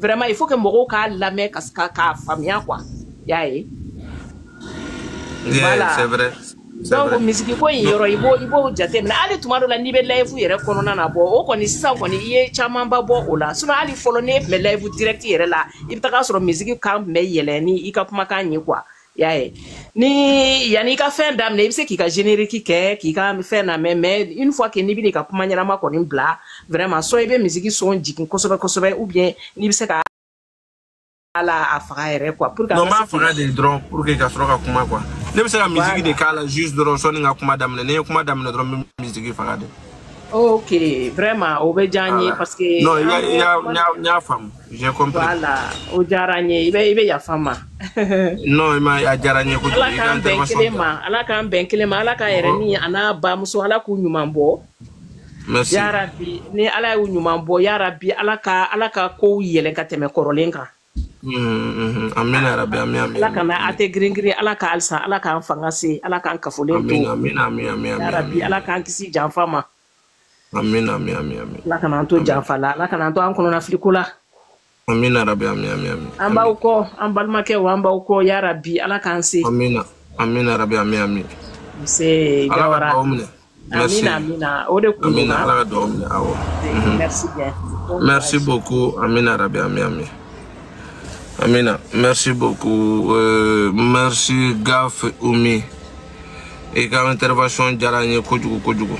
vraiment il faut que mɔgɔw k'a lamɛn k'a faamuya quoi y'a ye voilà c'est vrai donc misiki ko in yɔrɔ i b'o jateminɛ hali tuma dɔ la n'i bɛ live yɛrɛ kɔnɔna na bɔ o kɔni sisan kɔni i ye camanba bɔ o la sinon hali fɔlɔ n'e tun bɛ live direct yɛrɛ la i bɛ taga sɔrɔ misiki kan tun bɛ yɛlɛ ni i ka kumakan ye quoi y'a ye ni yanni i ka fɛn daminɛ i bɛ se k'i ka générique kɛ k'i ka fɛn lamɛn mais une fois que n'i bɛ n'i ka kuma ɲɛnama kɔni bila vraiment soit i bɛ misiki son jigin kosɛbɛ kosɛbɛ ou bien n'i bɛ se ka ala a faga yɛrɛ quoi pour que non m'a faga de dɔrɔn pour que ka sɔrɔ ka kuma quoi ne bɛ se ka misiki de k'a la juste dɔrɔn sɔnni n ka kuma daminɛ ne ye kuma daminɛ dɔrɔn n bɛ misiki faga de. ok vraiment o bɛ diya n ye parce que non n y'a faamu j'ai compris voilà o diyara n ye i bɛ yafa n ma non a diyara n ye kojugu ala k'an bɛn kelen ma ala k'an bɛn kelen ma ala ka yɛrɛ ni a n'a bamuso ala k'u ɲuman bɔ merci yarabi ni ala y'u ɲuman bɔ yarabi ala ka kow yɛlɛ ka tɛmɛ kɔrɔlen kan amina rabi amina ala kana a tɛ girin ala ka halisa ala k'an fanga se ala k'an kafolen to amina yarabi ala k'an kisi janfa ma amina ala kana an to janfa la ala kana an to an kɔnɔna filiko la amina rabi amina an b'aw kɔ an balimakɛw an b'aw kɔ yarabi ala k'an se amina rabi amina se Jawara amina o de kun amina ala ka dugawu minɛ awɔ merci bien merci beaucoup amina rabi amina Amina, merci beaucoup. Merci Gaf Oumi. Et ka intervention diyara n ye kojugu kojugu.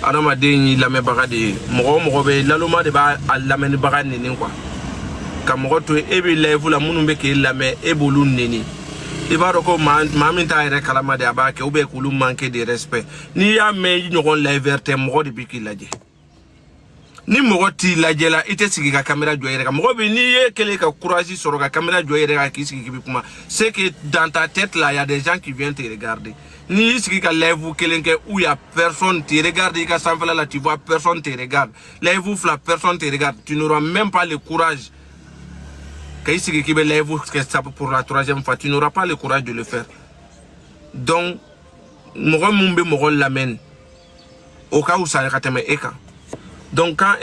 Adamaden y'i lamɛnbaga de ye. Mɔgɔ bɛ laloma de b'a lamɛnnibaga neni quoi. Ka mɔgɔ to e bɛ live la minnu bɛ k'e lamɛn e b'olu neni. I b'a dɔn ko maa min t'a yɛrɛ kalama de a b'a kɛ ou bien k'olu manquer de respect. N'i y'a mɛn i ɲɔgɔn live tɛ mɔgɔ de bɛ k'i lajɛ. Ni mɔgɔ t'i lajɛ la i tɛ sigi ka caméra jɔ i yɛrɛ kan mɔgɔ bɛ n'i ye kɛlen ka courage sɔrɔ ka caméra jɔ i yɛrɛ kan k'i sigi k'i bɛ kuma c'est que dans ta tête là il y a des gens qui viennent te regarder n'i y'i sigi ka live kelen kɛ où il y a personne te regarde i ka sanfɛla la tu vois personne te regarde live fila personne te regarde tu n'auras même pas le courage ka i sigi k'i bɛ live kɛ pour la troisième fois tu n'auras pas le courage de le faire donc mɔgɔ min bɛ mɔgɔ lamɛn o ka wusa ka tɛmɛ e kan. Donc quand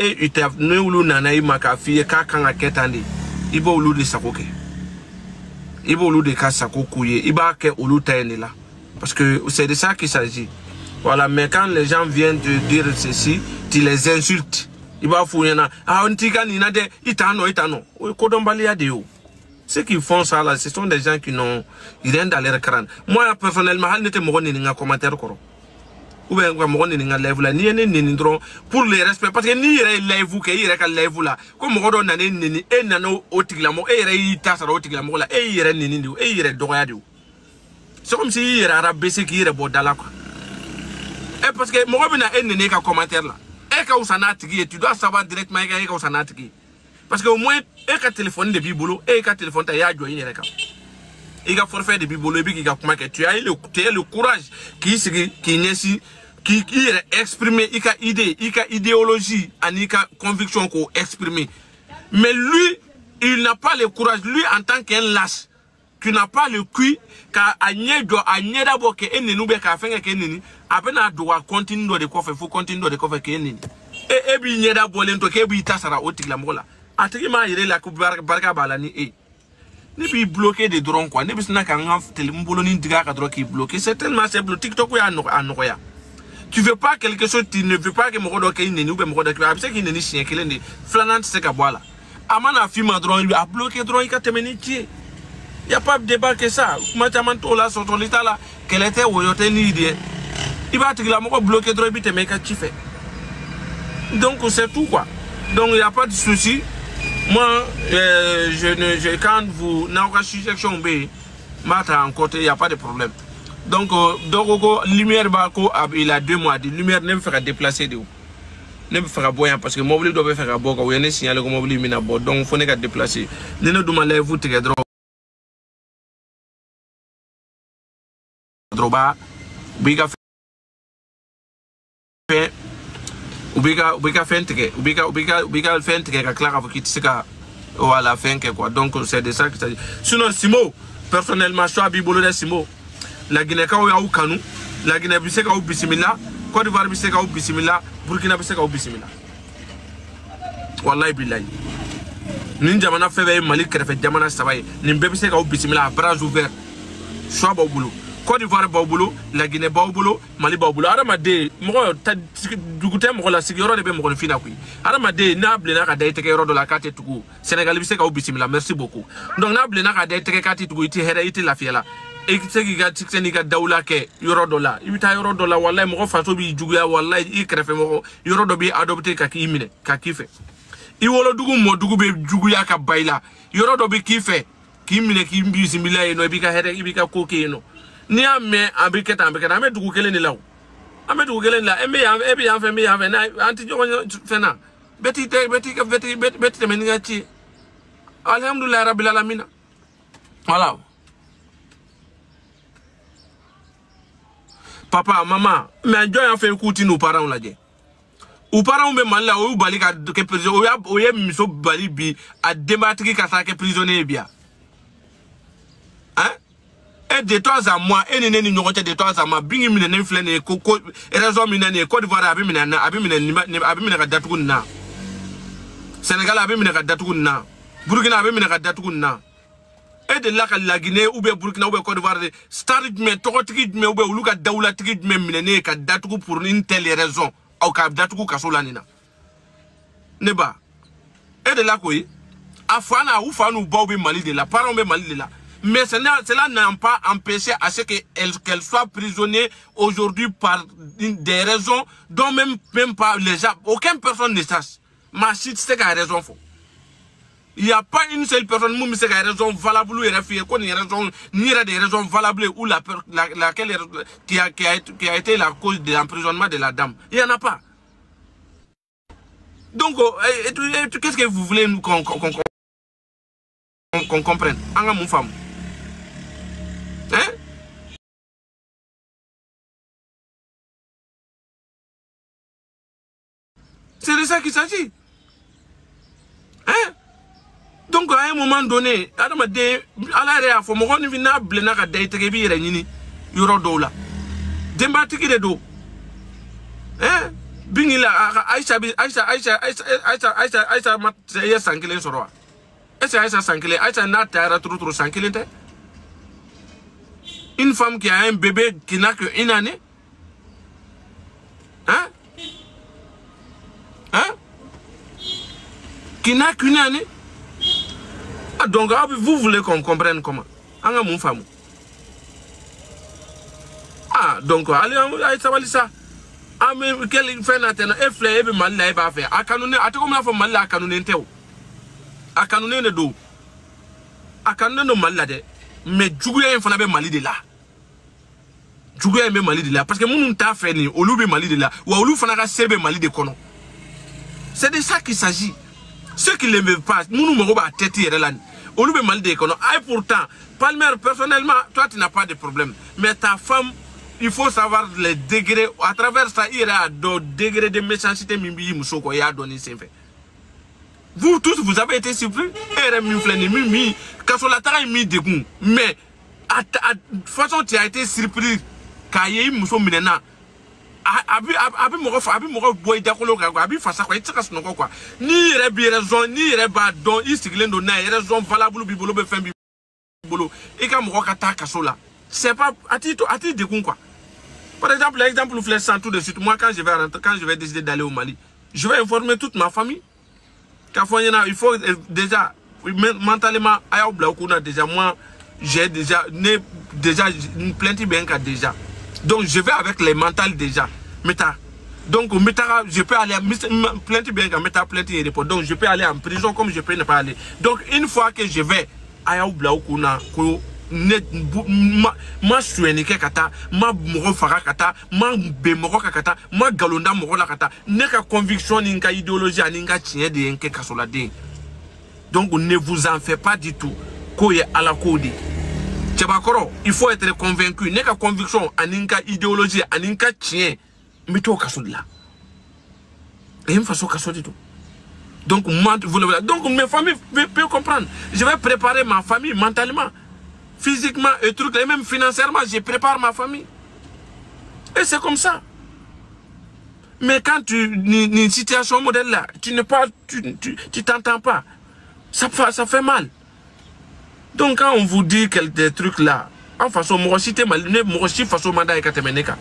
nous nana ima ka fie ka kanga ketandi ibo ulu de sakoke ibo ulu de ka sakokuye iba ke ulu taine là parce que c'est de ça qu'il s'agit voilà mais quand les gens viennent te dire ceci tu les insultes iba fouena ah on tika ni na de itano kodombali ya de ceux qui font ça là ce sont des gens qui n'ont rien dans leur crâne moi personnellement hal nete mo ni nga commentaire koro ou bien mɔgɔ nini nga live la ni ye ne nini dɔrɔn pour le respect parce que ni yɛrɛ live kɛ i yɛrɛ ka live la ko mɔgɔ dɔ nana nini e nana o tigilamɔgɔ e yɛrɛ y'i ta sara o tigilamɔgɔ la e y'i yɛrɛ nini de e y'i yɛrɛ dɔgɔya de c'est comme si i yɛrɛ arabaisser k'i yɛrɛ bɔ da la quoi parce que mɔgɔ bɛna e nini ka commentaire la e ka wusa n'a tigi ye tu dois savoir directement e ka wusa n'a tigi parce que au moins e ka téléphone de b'i bolo e ka téléphone ta i y'a jɔ i yɛrɛ kan i ka forfait de b'i bolo i bɛ k'i ka kuma kɛ tu as le courage k'i sigi k'i ɲɛsin qui exprimer ika idéologie anika conviction qu'on exprimer mais lui il n'a pas le courage lui en tant qu'un lâche qui n'a pas le cul ka anyedo d'abord que enenu be ka fenga ke eneni apena doit continuer de kofe faut continuer de kofe ke eneni e bi nyeda bolento ke bi tasara otigla mola atiki ma yire la ku barka balani ne bi bloquer des drones quoi ne bi sna ka ngaf tele mbolo ni diga ka droit qui bloquer c'est tellement simple TikTok ya anoya. Tu veux pas quelque chose, tu ne veux pas que mon rodo qu'il n'est ou bien mon rodo qu'il n'est ni chien qu'il est flanant c'est qu'à boire là. Amana film drone lui a bloqué drone il a terminé tié. Y a pas de débat que ça. Matamanto là sur ton état là qu'elle était ou yote ni idée. Il va te dire mon bloqué drone il te met qu'à chiffrer. Donc c'est tout quoi. Donc il y a pas de souci. Moi quand vous n'avez pas suggestion B, mata en côté il y a pas de problème. Donc, lumière il a 2 mois de lumière ne me fera déplacer de où ne me fera boire parce que mobile doit faire à bord il y a un signal que mobile mina bord donc faut ne pas déplacer ne nous demandez vous te droit droba biga fait ubiga fente ubiga fente que clara vous quitte ça à la fin quoi donc c'est de ça que ça sinon Simo personnellement je suis à Bibolo de Simo la Guinée ka ou Kanu, la Guinée bise ka ou bismillah, Côte d'Ivoire bise ka ou bismillah, Burkina bise ka ou bismillah. Wallahi billahi. Nin jamana febe Mali krefe jamana sabaye. Nin bebe se ka ou bisimila à bras ouverts. Soit Baoboulou. Côte d'Ivoire Baoboulou, la Guinée Baoboulou, Mali Baoboulou. Aramade, moi, ta dugute moi la sigoro de be mo fina kui. Aramade na blena ka dai teke de la carte tuku. Sénégal bi se ka ou bisimila. Merci beaucoup. Donc na blena ka dai teke carte tuku iti here iti la fiela. Et qui c'est qui daoula ke euro dollar ibita euro dollar wallahi mo faso bi juguya wallahi I krefe mo euro do bi adopté ka ki imine ka kife I wolo dugu mo dugu be juguya ka baila euro do bi kife ki imine ki mbi simila eno ibika here ibika koke eno ni ame abiketa ame dugu kele ni law ame dugu kele ni la embe ya ebi ya fe me ya fe na anti jogo fena beti te meninga chi alhamdulillah rabbil alamin voilà. Papa, maman, mais je fait écouter nos parents là. Ou parents me mal là, ou bali que prison, ou y'a miso bali bi à débattre que prisonnier bien. Hein? Et de toi à moi, et n'est ni n'aurait de toi à moi, bing mine n'inflène coco, et raison mine Côte d'Ivoire abimina datruna. Sénégal abimina datruna. Burkina abimina datruna. Et de là la Guinée ou bien Burkina ou bien Côte d'Ivoire starit mais tokotiki mais ou bien luka daoula tiki mais mine ka datuku pour une telle raison au ka datuku kasola nina neba et de là quoi afana ou fanu baobi Mali de la parents be Mali de là mais cela n'a pas empêché à ce qu'elle soit prisonnière aujourd'hui par des raisons dont même pas les gens aucune personne ne sache ma chute c'est qu'à raison faux. Il n'y a pas une seule personne qui a raison valable ou ni des raisons valables ou laquelle qui a été la cause de l'emprisonnement de la dame. Il n'y en a pas. Donc, qu'est-ce que vous voulez qu'on comprenne? Anga mon femme. Hein? C'est de ça qu'il s'agit. Hein? Donc à un moment donné, Adamade, à l'arrière, il faut que vina blena ka dai tegebi renini euro dollar. Demba tiki de do. Hein? Bingila Aïcha mat ya sankele soroa. Aïcha sankele, Aïcha na tara trop sankele te. Une femme qui a un bébé qui n'a qu'une année. Hein? Hein? Qui n'a qu'une année. Ah, donc, vous voulez qu'on comprenne comment? Anga mon femme. Ah, donc, allez, ça va ça. Ah, mais quel fait n'atteint? Et fleur, et mal là, et pas faire. Ah, canonné, à tout comme la femme mal là, canonné, théo. Ah, canonné, le dos. Ah, canonné, no mal là, mais Djougouya, il faut avoir Mali de là. Djougouya, il Mali de là. Parce que mon t'a fait, au loup, Mali de là. Ou au loup, il faut avoir Mali de Kono. C'est de ça qu'il s'agit. Ceux qui ne l'aiment pas, nous nous à tête on nous mal d'économie. Et pourtant, Palmer, personnellement, toi tu n'as pas de problème. Mais ta femme, il faut savoir les degrés. À travers ça, il y a des degrés de méchanceté. Vous tous, vous avez été surpris. Mais, de toute façon, tu as été surpris. Kaye Mousso Minena. Abi moro boy dakolo ga abi fasa kwa itika sunoko kwa ni rebi raison ni reba don istiglendo na raison valable bibolo be fin bibolo e ka moro kata kasola c'est pas ati de quoi. Par exemple l'exemple flèche sans tout de suite moi quand je vais décider d'aller au Mali je vais informer toute ma famille il faut déjà mentalement aya bla kuna déjà moi j'ai déjà une plainte bien déjà. Donc je vais avec les mentales déjà. Donc je peux aller plainte bien quand meta plainte et répond. Donc je peux aller en prison comme je peux ne pas aller. Donc une fois que je vais aya ubla okuna ko ma suenike kata ma moro fara kata ma be moro kata ma galonda moro la kata ne ka conviction ni ka idéologie ni ka tien de nke kasola de. Donc ne vous en faites pas du tout. Koye ala kodi. Il faut être convaincu. N'est qu'à conviction, aninka idéologie, aninka tien, mais toi au là. Et une façon de tout. Donc mes familles peuvent comprendre. Je vais préparer ma famille mentalement, physiquement et truc, et même financièrement, je prépare ma famille. Et c'est comme ça. Mais quand tu une situation modèle là, tu n'es pas, tu t'entends pas. Ça fait mal. Donc quand on vous dit des trucs là, en façon, moi aussi, moi aussi, façon mandat et katemeneka.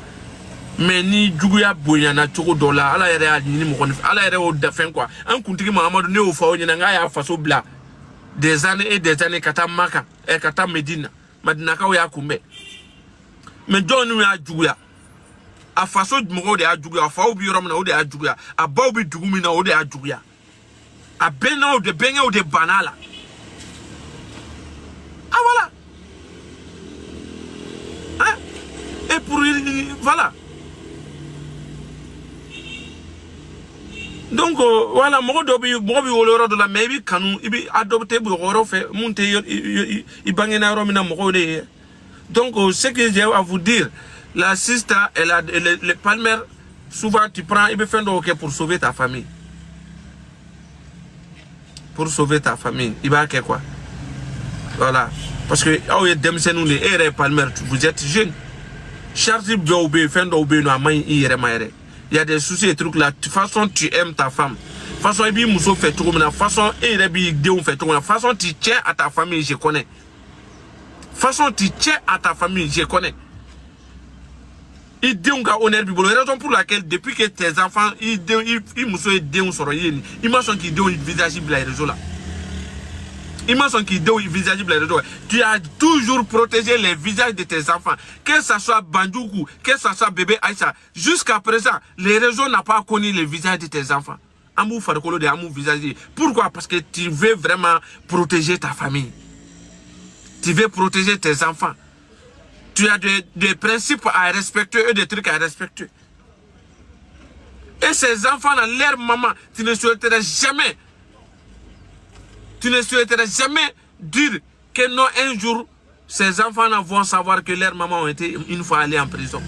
Mais ni juguya boyana toko dola, ala yere ni mo ala yere o dafen quoi. En kuntiki Mahamadou ne o fa o nyanga ya façon bla. Des années kata Maka et kata Medina. Madina ka o ya kumbe. Mais don nous ya juguya. A façon mo de ya juguya, fa o bi rom na o de ya juguya. A ba o bi dugumi na o de ya juguya. A bena o de benga o de banala. Ah voilà. Hein? Et pour voilà. Donc voilà, moi dobi woloro de la maybe kanu ibi adopté bu woro fait monter i bangena romina mo de. Donc ce que j'ai à vous dire, la sister elle a le Palmer souvent tu prends ibi fait OK pour sauver ta famille. Pour sauver ta famille, il va que quoi? Voilà, parce que oh il demse nous les ere Palmer vous êtes jeune. Charles Biobe fait d'obé no amay ire maire. Il y a des soucis et trucs là. De toute façon, tu aimes ta femme. De toute façon, il y a fait tout de façon, il y a fait tout de façon, tu tiens à ta famille, je connais. De toute façon, tu tiens à ta famille, je connais. Il y a une raison pour laquelle, depuis que tes enfants, ils tu as toujours protégé les visages de tes enfants. Que ce soit Bandjougou, que ce soit bébé Aïcha. Jusqu'à présent, les réseaux n'ont pas connu le visage de tes enfants. Amou Farkolo de Amou visage. Pourquoi? Parce que tu veux vraiment protéger ta famille. Tu veux protéger tes enfants. Tu as des principes à respecter et des trucs à respecter. Et ces enfants, dans leur maman, tu ne souhaiterais jamais. Tu ne souhaiterais jamais dire que non, un jour, ces enfants vont savoir que leurs mamans ont été une fois allés en prison.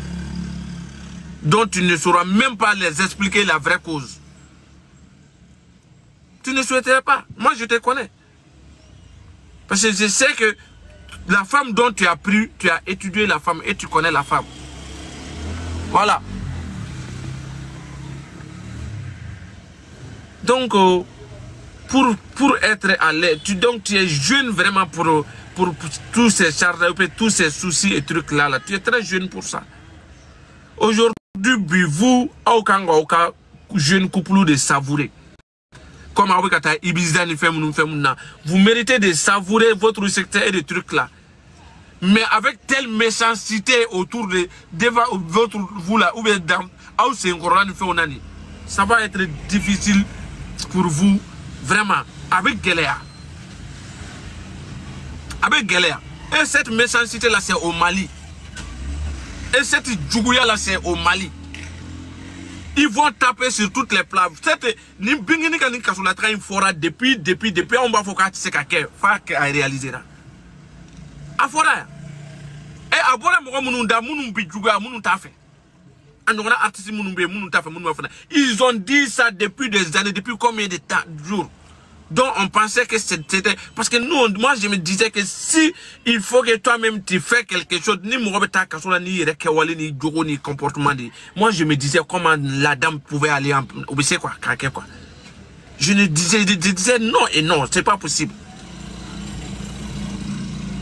Donc tu ne sauras même pas les expliquer la vraie cause. Tu ne souhaiterais pas. Moi, je te connais. Parce que je sais que la femme dont tu as pris, tu as étudié la femme et tu connais la femme. Voilà. Donc, pour être à l'aise, donc tu es jeune vraiment pour tous ces charges, tous ces soucis et trucs là, tu es très jeune pour ça. Aujourd'hui, vous, aucun jeune couple de savourer. Comme vous méritez de savourer votre secteur et des trucs là. Mais avec telle méchanceté autour de votre vous là, ou bien dans ça va être difficile pour vous. Vraiment, avec Galéa. Avec Galéa. Et cette méchanceté là, c'est au Mali. Et cette djougouya là, c'est au Mali. Ils vont taper sur toutes les plages. Cette Nimbingini Kanikasula train fora depuis on va foka tsekake. Fak a réalisé là. Afora. Et abora mununda munumbi djouga munutafe. Ils ont dit ça depuis des années, depuis combien de temps, jours. Donc on pensait que c'était... Parce que nous, moi je me disais que si il faut que toi-même tu fais quelque chose, ni ni comportement. Moi je me disais comment la dame pouvait aller en... quoi. Je disais non et non, c'est pas possible.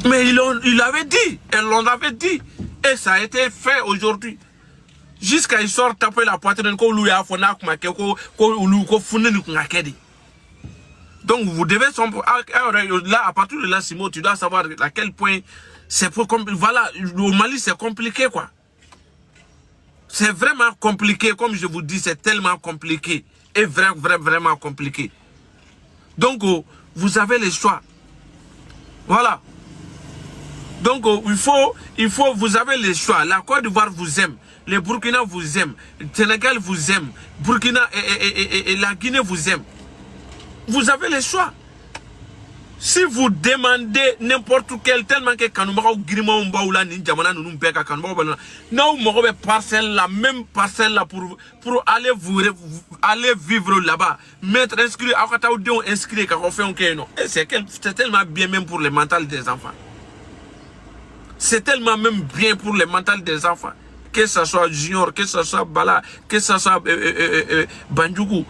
Mais il l'avait dit, elle l'en avait dit. Et ça a été fait aujourd'hui. Jusqu'à ils sortent taper la poitrine donc vous devez là à partir de là Simon tu dois savoir à quel point c'est pour voilà au Mali c'est compliqué quoi. C'est vraiment compliqué comme je vous dis, c'est tellement compliqué et vraiment compliqué. Donc vous avez le choix. Voilà. Donc il faut vous avez le choix. La Côte d'Ivoire vous aime. Les Burkina vous aiment, le Sénégal vous aime, Burkina et la Guinée vous aiment. Vous avez le choix. Si vous demandez n'importe quel, tellement que Kanouba ou Grima ou Baoula, Ninjamana, nous nous pèquons à Kanouba, nous m'aurons parcelle, la même parcelle là pour aller aller vivre là-bas. Mettre inscrit, à Kata ou Dion inscrit, car on fait un kéno. C'est tellement bien même pour le mental des enfants. C'est tellement même bien pour le mental des enfants. Que ce soit Junior, que ce soit Bala, que ce soit Bandjougou.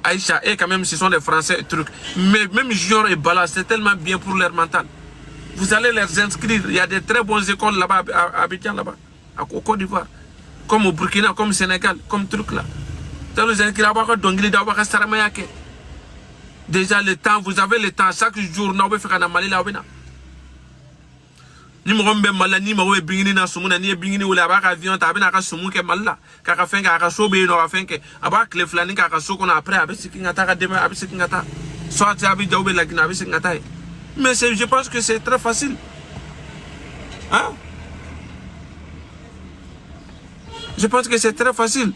Aïcha, et quand même, ce sont des Français, trucs. Mais même Junior et Bala, c'est tellement bien pour leur mental. Vous allez les inscrire. Il y a des très bonnes écoles là-bas, à Abidjan, là-bas, au Côte d'Ivoire. Comme au Burkina, comme au Sénégal, comme truc là. Déjà, le temps, vous avez le temps. Chaque jour, nous avons fait un Mali là. Ni mo be mala ni mo be bingini na sumuna ni bingini wala ba ka avion ta bina ka sumu ke malla ka ka fenga ka so be no ka fenke aba klef la ni ka so ko na après avec ce qui ngata ka demain avec ce qui ngata soit tu abi jawbe la gina avec ce qui ngata mais je pense que c'est très facile hein je pense que c'est très facile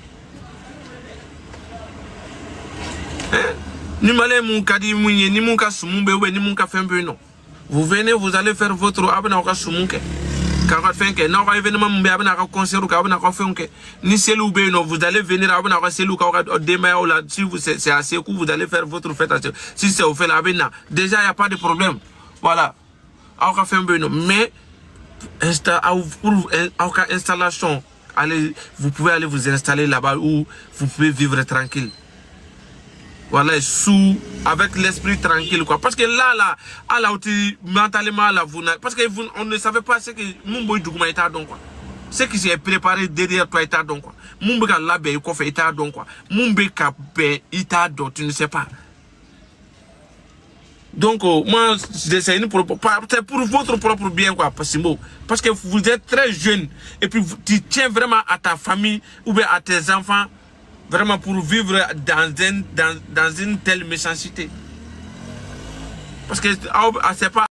hein ni malé mon kadi munye ni mon ka sumu be we ni mon ka fembe non. Vous venez, vous allez faire votre abonnement soumunke. Quand vous faites un événement, un concert, ni c'est vous allez venir à si c'est assez court, vous allez faire votre fête. Si c'est au fait la déjà il n'y a pas de problème. Voilà. Mais pour installation, vous pouvez aller vous installer là-bas où vous pouvez vivre tranquille. Voilà, avec l'esprit tranquille, quoi. Parce que là, mentalement, là, parce que on ne savait pas ce que Mumbo Dougma est donc, quoi. Ce qui s'est préparé derrière toi est donc, quoi. Mumbo Labe, il fait donc, quoi. Mumbo Kapé, tu ne sais pas. Donc, moi, c'est pour votre propre bien, quoi, parce que vous êtes très jeune, et puis tu tiens vraiment à ta famille, ou bien à tes enfants, vraiment pour vivre dans une telle méchanceté. Parce que c'est pas